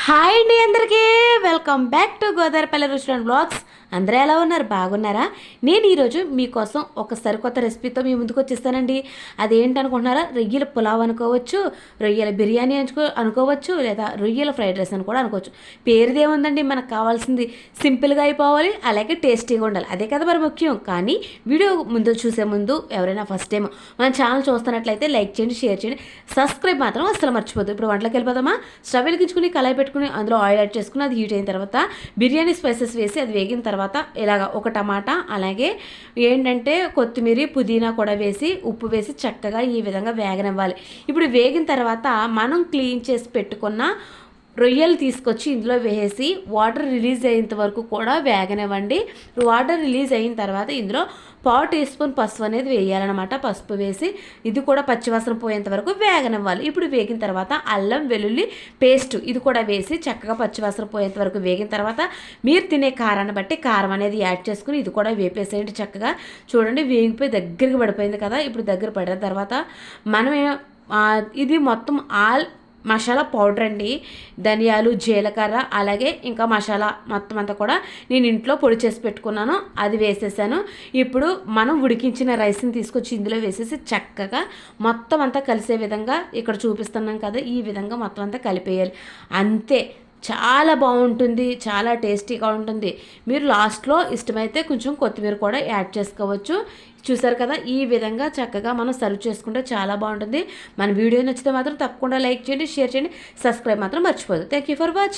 Hi అండి అందరికీ welcome back to Godavaripalli restaurant blogs. అందరూ ఎలా ఉన్నారు? బాగున్నారా? నేను ఈరోజు మీకోసం ఒక సరికొత్త రెసిపీతో మీ ముందుకు వచ్చేస్తానండి. అదేంటనుకుంటున్నారా? రొయ్యల పులావ్ అనుకోవచ్చు, రొయ్యల బిర్యానీ అనుకోవచ్చు, లేదా రొయ్యల ఫ్రైడ్ రైస్ అని కూడా అనుకోవచ్చు. పేరుదేముందండి, మనకు కావాల్సింది సింపుల్గా అయిపోవాలి, అలాగే టేస్టీగా ఉండాలి. అదే కదా మరి ముఖ్యం. కానీ వీడియో ముందు చూసే ముందు ఎవరైనా ఫస్ట్ టైం మన ఛానల్ చూస్తున్నట్లయితే లైక్ చేయండి, షేర్ చేయండి, సబ్స్క్రైబ్ మాత్రం అసలు మర్చిపోద్దు. ఇప్పుడు వంటలోకి వెళ్ళిపోదామా? స్టవ్ వెలిగించుకుని కళాయి పెట్టుకుని అందులో ఆయిల్ యాడ్ చేసుకుని అది హీట్ అయిన తర్వాత బిర్యానీ స్పైసెస్ వేసి అది వేగిన తర్వాత ఇలాగ ఒక టమాటా, అలాగే ఏంటంటే కొత్తిమీర, పుదీనా కూడా వేసి ఉప్పు వేసి చక్కగా ఈ విధంగా వేగనివ్వాలి. ఇప్పుడు వేగిన తర్వాత మనం క్లీన్ చేసి పెట్టుకున్న రొయ్యలు తీసుకొచ్చి ఇందులో వేసి వాటర్ రిలీజ్ అయ్యేంత వరకు కూడా వేగనివ్వండి. వాటర్ రిలీజ్ అయిన తర్వాత ఇందులో 1/4 టీ స్పూన్ పసుపు అనేది వేయాలన్నమాట. పసుపు వేసి ఇది కూడా పచ్చివాసన పోయేంత వరకు వేగనివ్వాలి. ఇప్పుడు వేగిన తర్వాత అల్లం వెల్లుల్లి పేస్ట్ ఇది కూడా వేసి చక్కగా పచ్చివాసన పోయేంత వరకు వేగిన తర్వాత మీరు తినే కారాన్ని బట్టి కారం అనేది యాడ్ చేసుకుని ఇది కూడా వేపేసేయండి. చక్కగా చూడండి, వేగిపోయి దగ్గరికి పడిపోయింది కదా. ఇప్పుడు దగ్గర పడిన తర్వాత మనం ఇది మొత్తం మసాలా పౌడర్ అండి, ధనియాలు, జీలకర్ర, అలాగే ఇంకా మసాలా మొత్తం అంతా కూడా నేను ఇంట్లో పొడి చేసి పెట్టుకున్నాను, అది వేసేసాను. ఇప్పుడు మనం ఉడికించిన రైస్ని తీసుకొచ్చి ఇందులో వేసేసి చక్కగా మొత్తం అంతా కలిసే విధంగా ఇక్కడ చూపిస్తున్నాం కదా, ఈ విధంగా మొత్తం అంతా కలిపేయాలి. అంతే, చాలా బాగుంటుంది, చాలా టేస్టీగా ఉంటుంది. మీరు లాస్ట్లో ఇష్టమైతే కొంచెం కొత్తిమీర కూడా యాడ్ చేసుకోవచ్చు. చూసారు కదా, ఈ విధంగా చక్కగా మనం సర్వ్ చేసుకుంటే చాలా బాగుంటుంది. మన వీడియో నచ్చితే మాత్రం తప్పకుండా లైక్ చేయండి, షేర్ చేయండి, సబ్స్క్రైబ్ మాత్రం మర్చిపోదు. Thank you for watching.